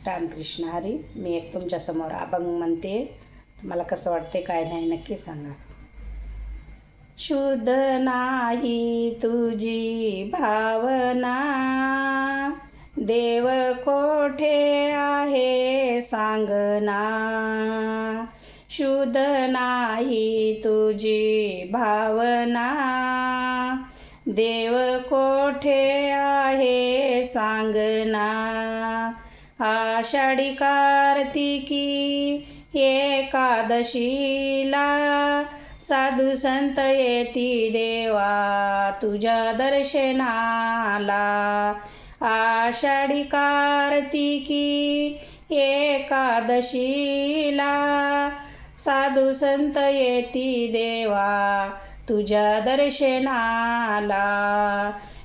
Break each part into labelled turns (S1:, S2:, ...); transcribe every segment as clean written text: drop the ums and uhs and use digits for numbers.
S1: रामकृष्ण हरी. मी एक तुमच्यासमोर अभंग म्हणते. तुम्हाला कसं वाटते काय नाही नक्की सांगा. शुद्ध नाही तुझी भावना, देव कोठे आहे सांगना. शुद्ध नाही तुझी भावना, देव कोठे आहे सांगना. आषाढी कार्तिकी एकादशीला साधू संत येती देवा तुझ्या दर्शनाला. आषाढी कार्तिकी एकादशीला साधू संत येती देवा तुझ्या दर्शनाला.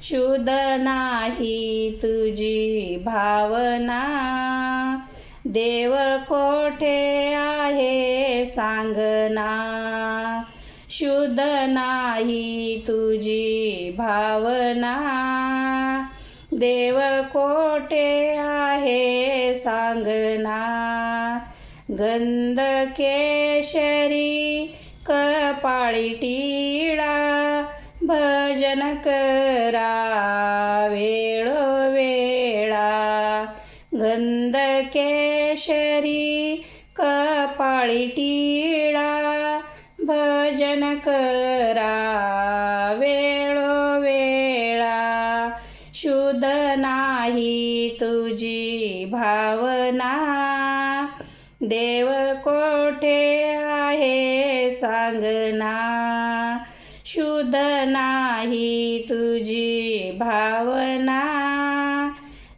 S1: शुद्ध नाही तुझी भावना, देव कोठे आहे सांगना. शुद्ध नाही तुझी भावना, देव कोठे आहे सांगना. गंध केशरी कपाळी टिळा, भजन करा वेळोवेळा. गंध केशरी कपाळी टिळा, भजन करा वेळोवेळा. शुद्ध नाही तुझी भावना, देव कोठे आहे सांगना. शुद्ध नाही तुझी भावना,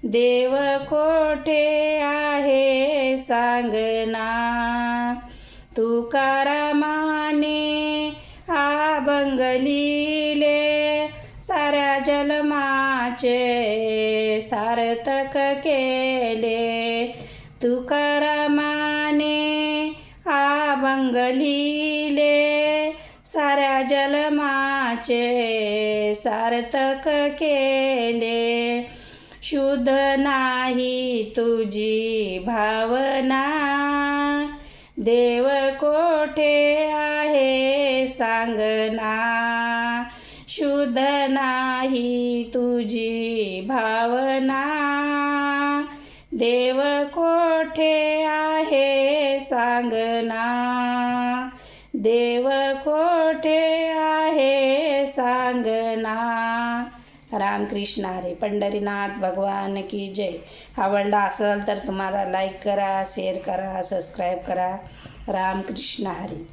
S1: देव कोठे आहे सांगना. तुकारामाने अभंग लिहिले, साऱ्या जन्माचे सार्थक केले. तुकारामाने अभंग लिहिले, साऱ्या जन्माचे सार्थक केले. शुद्ध नाही तुझी भावना, देव कोठे आहे सांगना. शुद्ध नाही तुझी भावना, देव कोठे आहे सांगना. देव कोठे आहे सांगना. रामकृष्ण हरी. पंढरीनाथ भगवान की जय. आवडला असेल तर तुम्हाला लाईक करा, शेअर करा, सबस्क्राईब करा. रामकृष्ण हरी.